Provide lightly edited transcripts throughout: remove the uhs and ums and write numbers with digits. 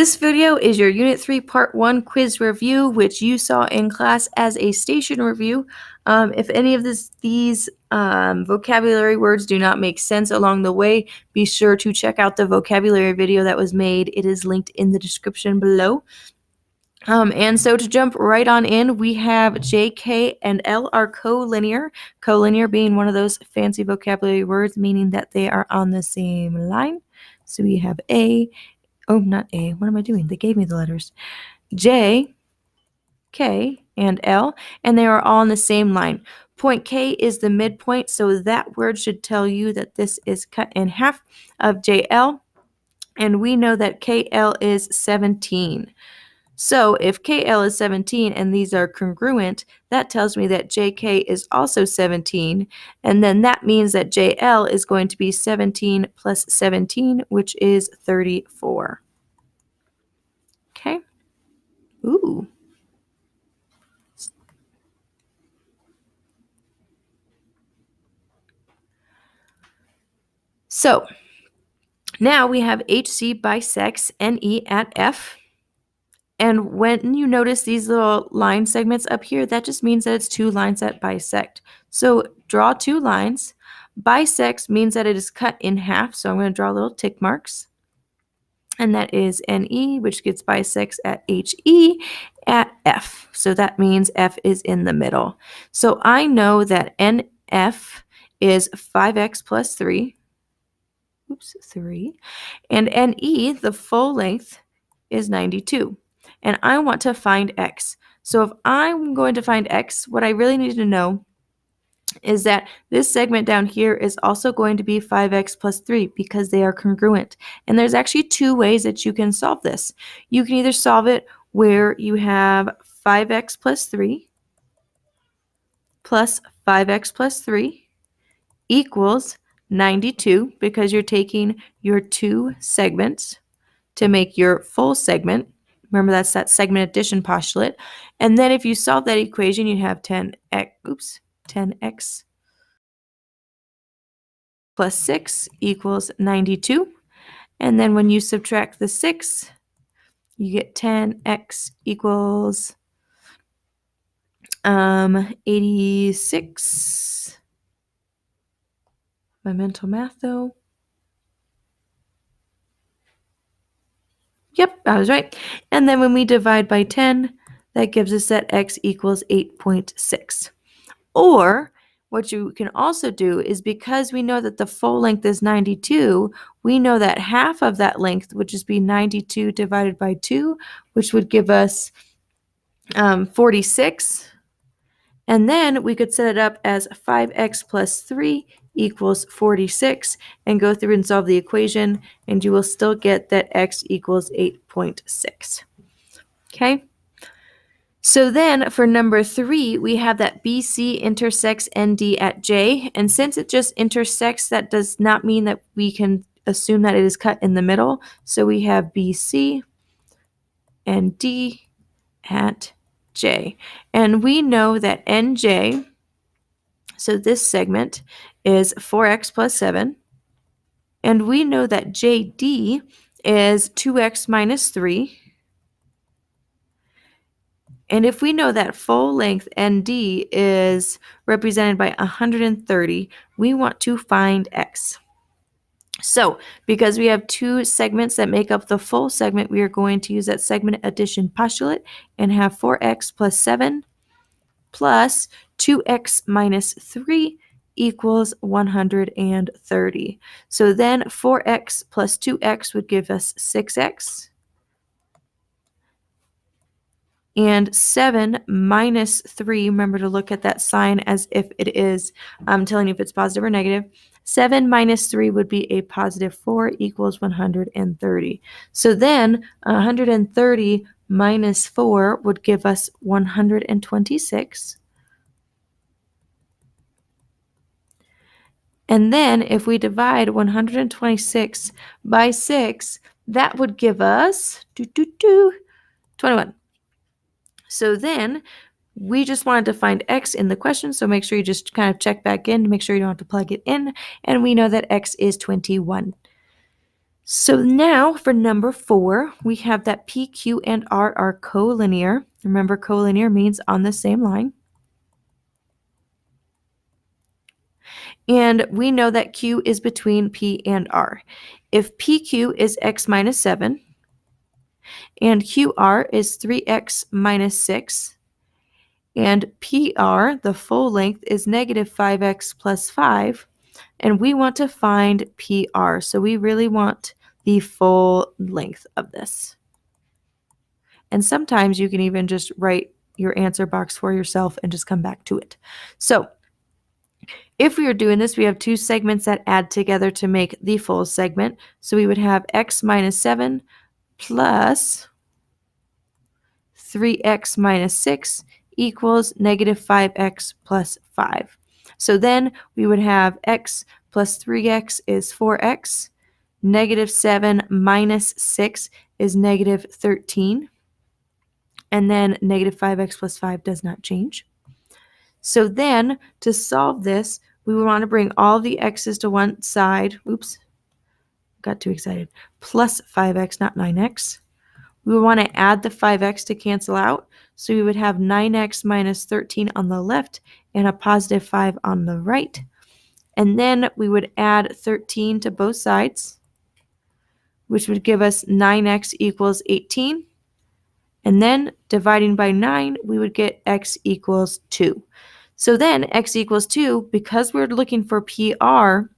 This video is your Unit 3 Part 1 quiz review, which you saw in class as a station review. If any of these vocabulary words do not make sense along the way, be sure to check out the vocabulary video that was made. It is linked in the description below. And so to jump right on in, we have J, K, and L are collinear. Collinear being one of those fancy vocabulary words, meaning that they are on the same line. So we have A. Oh, not A. What am I doing? They gave me the letters. J, K, and L, and they are all on the same line. Point K is the midpoint, so that word should tell you that this is cut in half of JL, and we know that KL is 17. So if KL is 17 and these are congruent, that tells me that JK is also 17, and then that means that JL is going to be 17 plus 17, which is 34. Okay. Ooh. So now we have HC bisects NE at F. And when you notice these little line segments up here, that just means that it's two lines that bisect. So draw two lines. Bisects means that it is cut in half. So I'm going to draw little tick marks. And that is NE, which gets bisects at HE at F. So that means F is in the middle. So I know that NF is 5x plus 3. 3. And NE, the full length, is 92. And I want to find x. So if I'm going to find x, what I really need to know is that this segment down here is also going to be 5x plus 3 because they are congruent. And there's actually two ways that you can solve this. You can either solve it where you have 5x plus 3 plus 5x plus 3 equals 92 because you're taking your two segments to make your full segment. Remember, that's that segment addition postulate. And then if you solve that equation, you have 10x plus 6 equals 92. And then when you subtract the 6, you get 10x equals 86. My mental math, though. Yep, I was right. And then when we divide by 10, that gives us that x equals 8.6. Or what you can also do is, because we know that the full length is 92, we know that half of that length would just be 92 divided by 2, which would give us 46. And then we could set it up as 5x plus 3 equals 46 and go through and solve the equation, and you will still get that x equals 8.6. Okay? So then for number 3, we have that BC intersects ND at J, and since it just intersects, that does not mean that we can assume that it is cut in the middle. So we have BC and D at J. And we know that NJ, so this segment, is 4x plus 7. And we know that JD is 2x minus 3. And if we know that full length ND is represented by 130, we want to find x. So because we have two segments that make up the full segment, we are going to use that segment addition postulate and have 4x plus 7 plus 2x minus 3 equals 130. So then 4x plus 2x would give us 6x. And 7 minus 3, remember to look at that sign as if it is telling you if it's positive or negative. 7 minus 3 would be a positive 4 equals 130. So then 130 minus 4 would give us 126. And then if we divide 126 by 6, that would give us 21. So then we just wanted to find x in the question, so make sure you just kind of check back in to make sure you don't have to plug it in, and we know that x is 21. So now for number 4, we have that P, Q, and R are collinear. Remember, collinear means on the same line. And we know that Q is between P and R. If PQ is x minus 7 and QR is 3x minus 6, and PR, the full length, is negative 5x plus 5, and we want to find PR. So we really want the full length of this. And sometimes you can even just write your answer box for yourself and just come back to it. So if we are doing this, we have two segments that add together to make the full segment. So we would have x minus 7 plus 3x minus 6 equals negative 5x plus 5. So then we would have x plus 3x is 4x. Negative 7 minus 6 is negative 13. And then negative 5x plus 5 does not change. So then to solve this, we would want to bring all the x's to one side. Oops, got too excited. Plus 5x, not 9x. We would want to add the 5x to cancel out. So we would have 9x minus 13 on the left and a positive 5 on the right. And then we would add 13 to both sides, which would give us 9x equals 18. And then dividing by 9, we would get x equals 2. So then x equals 2, because we're looking for PR,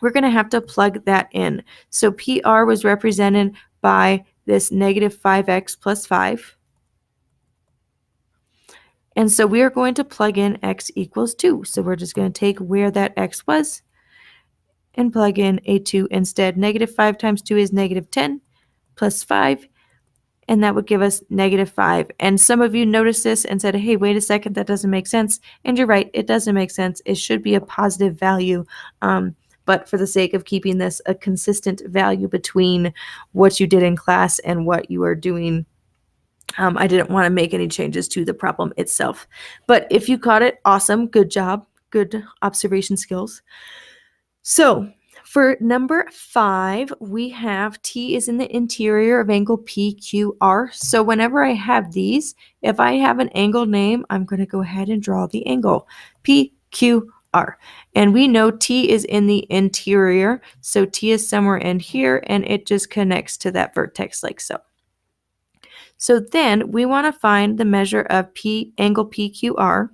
we're going to have to plug that in. So PR was represented by this negative 5x plus 5. And so we are going to plug in x equals 2. So we're just going to take where that x was and plug in a 2 instead. Negative 5 times 2 is negative 10 plus 5. And that would give us negative 5. And some of you noticed this and said, hey, wait a second, that doesn't make sense. And you're right, it doesn't make sense. It should be a positive value. But for the sake of keeping this a consistent value between what you did in class and what you are doing, I didn't want to make any changes to the problem itself. But if you caught it, awesome, good job, good observation skills. So for number 5, we have T is in the interior of angle PQR. So whenever I have these, if I have an angle name, I'm going to go ahead and draw the angle PQR. And we know T is in the interior, so T is somewhere in here, and it just connects to that vertex like so. So then we want to find the measure of angle PQR.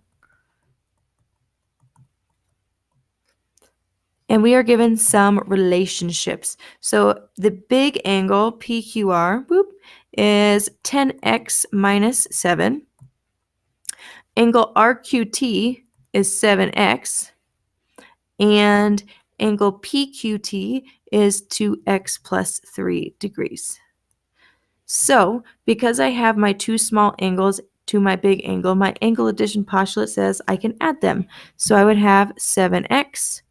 And we are given some relationships. So the big angle PQR is 10x minus 7. Angle RQT is 7x. And angle PQT is 2x plus 3 degrees. So because I have my two small angles to my big angle, my angle addition postulate says I can add them. So I would have 7x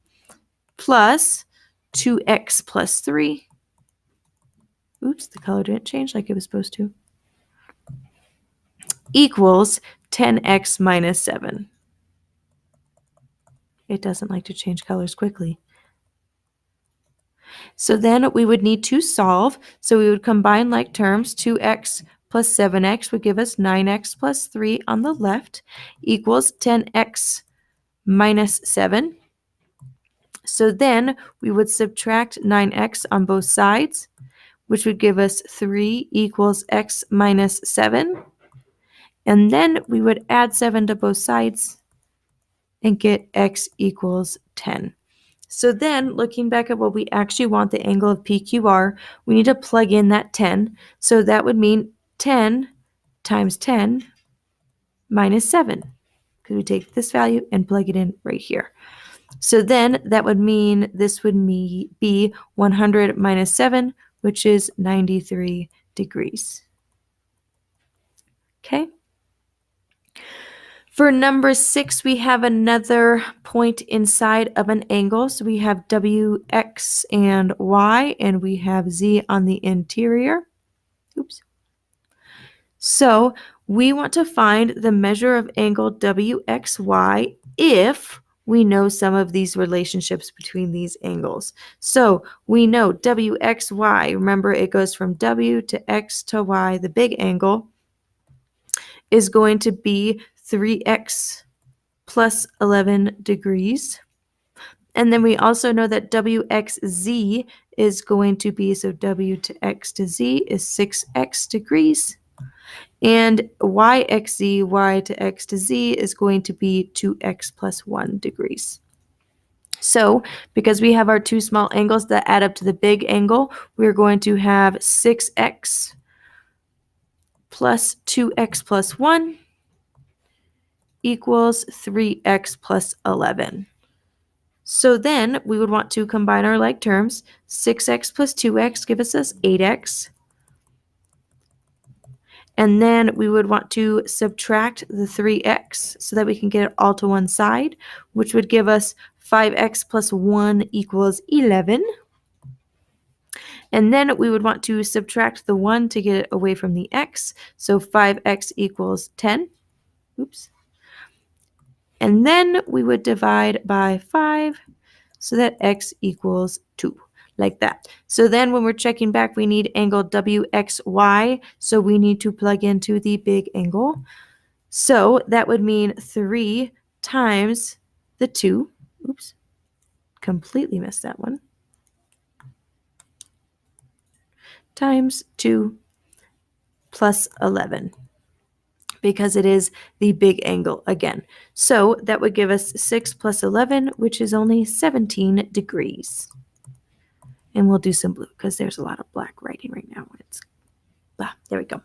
plus 2x plus 3. Oops, the color didn't change like it was supposed to. Equals 10x minus 7. It doesn't like to change colors quickly. So then we would need to solve. So we would combine like terms. 2x plus 7x would give us 9x plus 3 on the left equals 10x minus 7. So then we would subtract 9x on both sides, which would give us 3 equals x minus 7. And then we would add 7 to both sides and get x equals 10. So then, looking back at what we actually want, the angle of PQR, we need to plug in that 10. So that would mean 10 times 10 minus 7. Because we take this value and plug it in right here. So then that would mean this would be 100 minus 7, which is 93 degrees. Okay. For number 6, we have another point inside of an angle. So we have W, X, and Y, and we have Z on the interior. Oops. So we want to find the measure of angle WXY if we know some of these relationships between these angles. So we know WXY, remember it goes from W to X to Y, the big angle, is going to be 3x plus 11 degrees. And then we also know that WXZ is going to be, so W to X to Z is 6x degrees. And YXZ, Y to X to Z, is going to be 2x plus 1 degrees. So because we have our two small angles that add up to the big angle, we're going to have 6x plus 2x plus 1 equals 3x plus 11. So then we would want to combine our like terms. 6x plus 2x gives us 8x. And then we would want to subtract the 3x so that we can get it all to one side, which would give us 5x plus 1 equals 11. And then we would want to subtract the 1 to get it away from the x. So 5x equals 10. Oops. And then we would divide by 5 so that x equals 2, like that. So then when we're checking back, we need angle WXY, so we need to plug into the big angle. So that would mean 3 times the 2. Oops, completely missed that one. Times 2 plus 11, because it is the big angle again. So that would give us 6 plus 11, which is only 17 degrees. And we'll do some blue because there's a lot of black writing right now. There we go.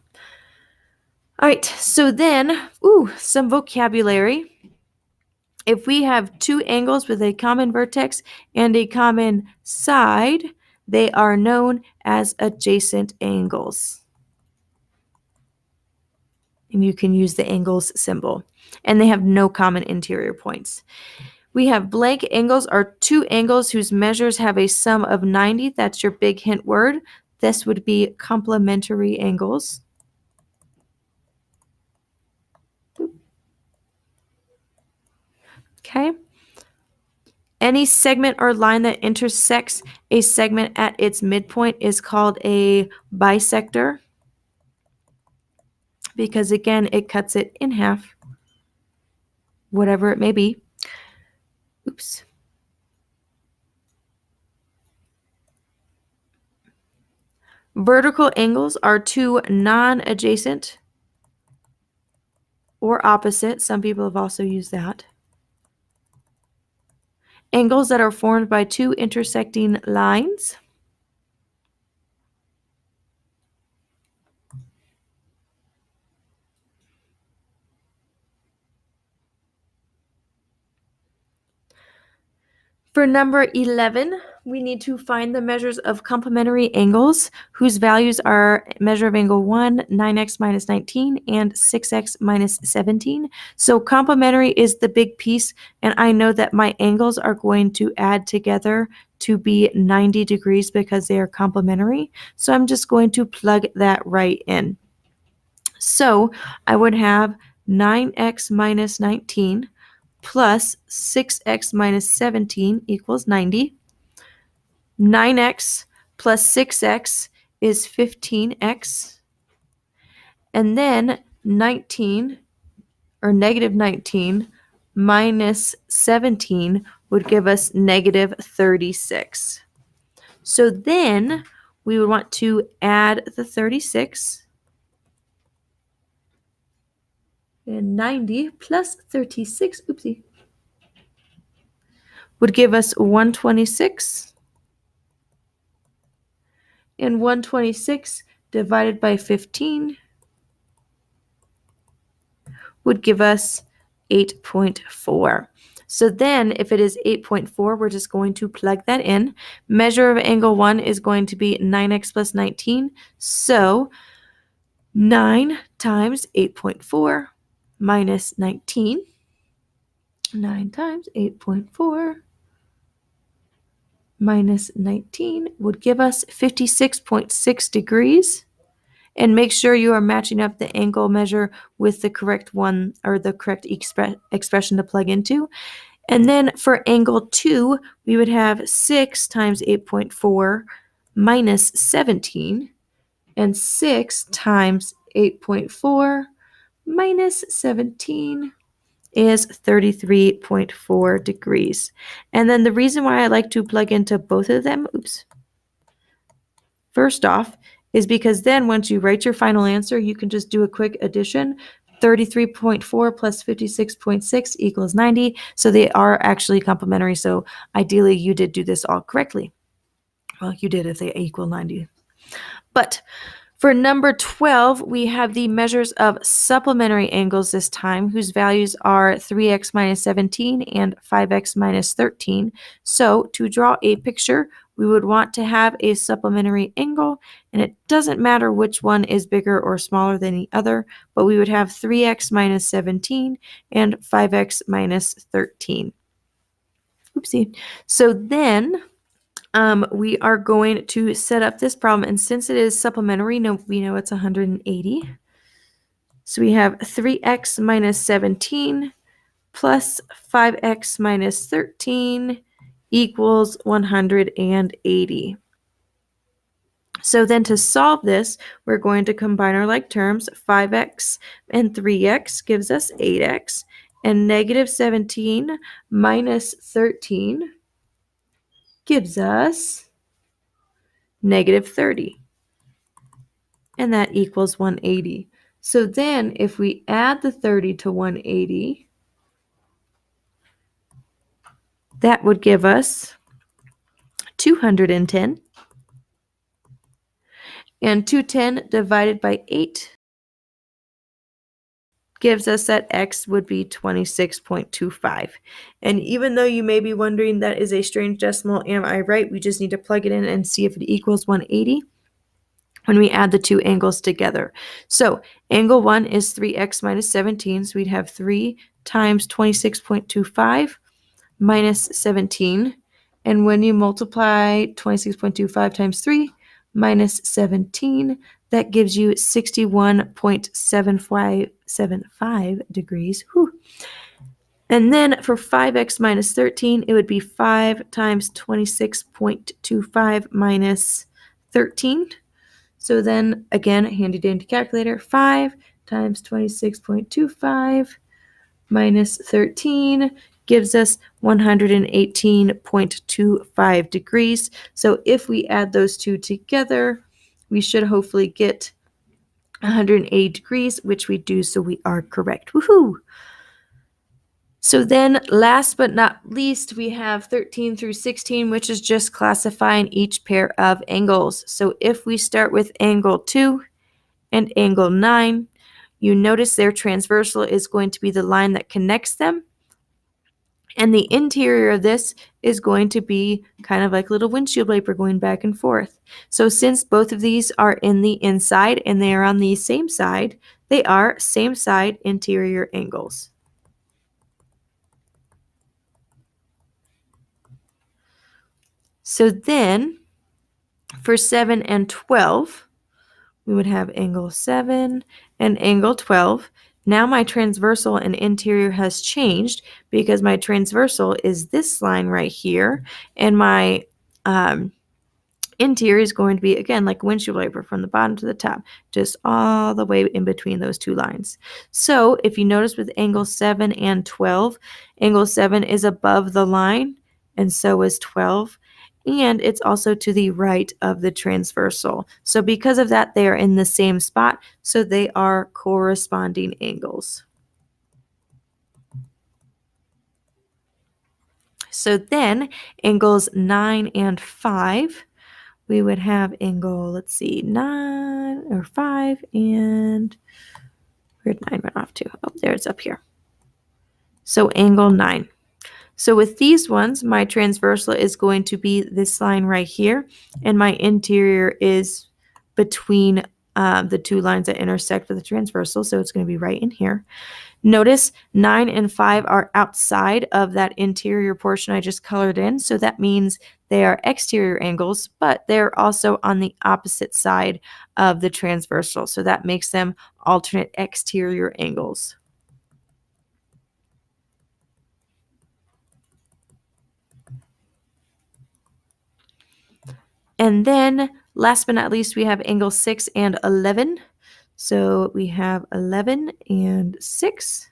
All right, so then, some vocabulary. If we have two angles with a common vertex and a common side, they are known as adjacent angles. And you can use the angles symbol. And they have no common interior points. We have blank angles are two angles whose measures have a sum of 90. That's your big hint word. This would be complementary angles. Okay. Any segment or line that intersects a segment at its midpoint is called a bisector, because again, it cuts it in half, whatever it may be. Oops. Vertical angles are two non-adjacent or opposite. Some people have also used that. Angles that are formed by two intersecting lines. For number 11, we need to find the measures of complementary angles whose values are measure of angle 1, 9x minus 19, and 6x minus 17. So complementary is the big piece, and I know that my angles are going to add together to be 90 degrees because they are complementary. So I'm just going to plug that right in. So I would have 9x minus 19 plus 6x minus 17 equals 90. 9x plus 6x is 15x. And then 19, or negative 19, minus 17 would give us negative 36. So then we would want to add the 36. And 90 plus 36, would give us 126. And 126 divided by 15 would give us 8.4. So then if it is 8.4, we're just going to plug that in. Measure of angle 1 is going to be 9x plus 19. So 9 times 8.4 minus 19. 9 times 8.4 minus 19 would give us 56.6 degrees. And make sure you are matching up the angle measure with the correct one, or the correct expression to plug into. And then for angle 2, we would have 6 times 8.4 minus 17, and 6 times 8.4 minus 17 is 33.4 degrees. And then the reason why I like to plug into both of them, first off, is because then once you write your final answer, you can just do a quick addition. 33.4 plus 56.6 equals 90. So they are actually complementary. So ideally, you did do this all correctly. Well, you did if they equal 90. But for number 12, we have the measures of supplementary angles this time, whose values are 3x minus 17 and 5x minus 13. So to draw a picture, we would want to have a supplementary angle, and it doesn't matter which one is bigger or smaller than the other, but we would have 3x minus 17 and 5x minus 13. Oopsie. So then we are going to set up this problem, and since it is supplementary, we know it's 180. So we have 3x minus 17 plus 5x minus 13 equals 180. So then to solve this, we're going to combine our like terms. 5x and 3x gives us 8x, and negative 17 minus 13 gives us negative 30. And that equals 180. So then if we add the 30 to 180, that would give us 210. And 210 divided by 8 gives us that x would be 26.25. And even though you may be wondering that is a strange decimal, am I right? We just need to plug it in and see if it equals 180. When we add the two angles together. So angle 1 is 3x minus 17, so we'd have 3 times 26.25 minus 17. And when you multiply 26.25 times 3 minus 17, that gives you 61.75 degrees. Whew. And then for 5x minus 13, it would be 5 times 26.25 minus 13. So then, again, handy dandy calculator, 5 times 26.25 minus 13 gives us 118.25 degrees. So if we add those two together, we should hopefully get 180 degrees, which we do, so we are correct. Woohoo! So then, last but not least, we have 13 through 16, which is just classifying each pair of angles. So if we start with angle 2 and angle 9, you notice their transversal is going to be the line that connects them. And the interior of this is going to be kind of like a little windshield wiper going back and forth. So since both of these are in the inside and they are on the same side, they are same side interior angles. So then, for 7 and 12, we would have angle 7 and angle 12. Now my transversal and interior has changed because my transversal is this line right here, and my interior is going to be, again, like windshield wiper from the bottom to the top, just all the way in between those two lines. So if you notice with angle 7 and 12, angle 7 is above the line, and so is 12. And it's also to the right of the transversal. So because of that, they are in the same spot, so they are corresponding angles. So then angles 9 and 5, we would have angle, let's see, 9 or 5, and where'd 9 run off to? Oh, there it's up here. So angle 9. So with these ones, my transversal is going to be this line right here, and my interior is between the two lines that intersect with the transversal, so it's going to be right in here. Notice 9 and 5 are outside of that interior portion I just colored in, so that means they are exterior angles, but they're also on the opposite side of the transversal, so that makes them alternate exterior angles. And then last but not least, we have angle 6 and 11. So we have 11 and 6.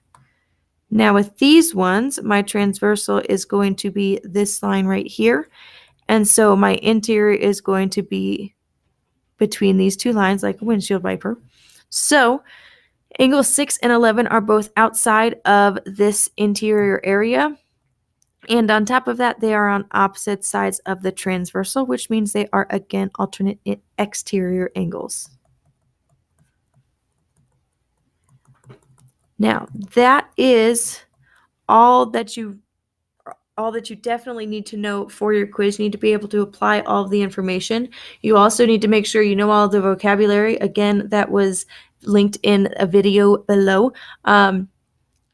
Now with these ones, my transversal is going to be this line right here. And so my interior is going to be between these two lines like a windshield wiper. So angle 6 and 11 are both outside of this interior area. And on top of that, they are on opposite sides of the transversal, which means they are, again, alternate exterior angles. Now, that is all that you definitely need to know for your quiz. You need to be able to apply all of the information. You also need to make sure you know all the vocabulary. Again, that was linked in a video below.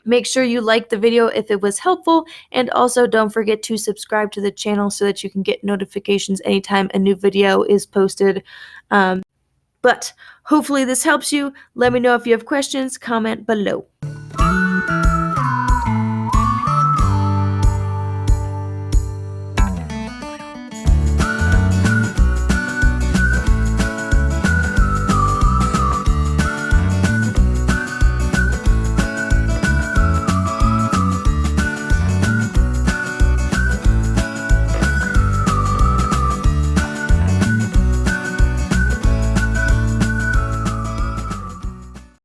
Make sure you like the video if it was helpful, and also don't forget to subscribe to the channel so that you can get notifications anytime a new video is posted. But hopefully this helps you. Let me know if you have questions, comment below.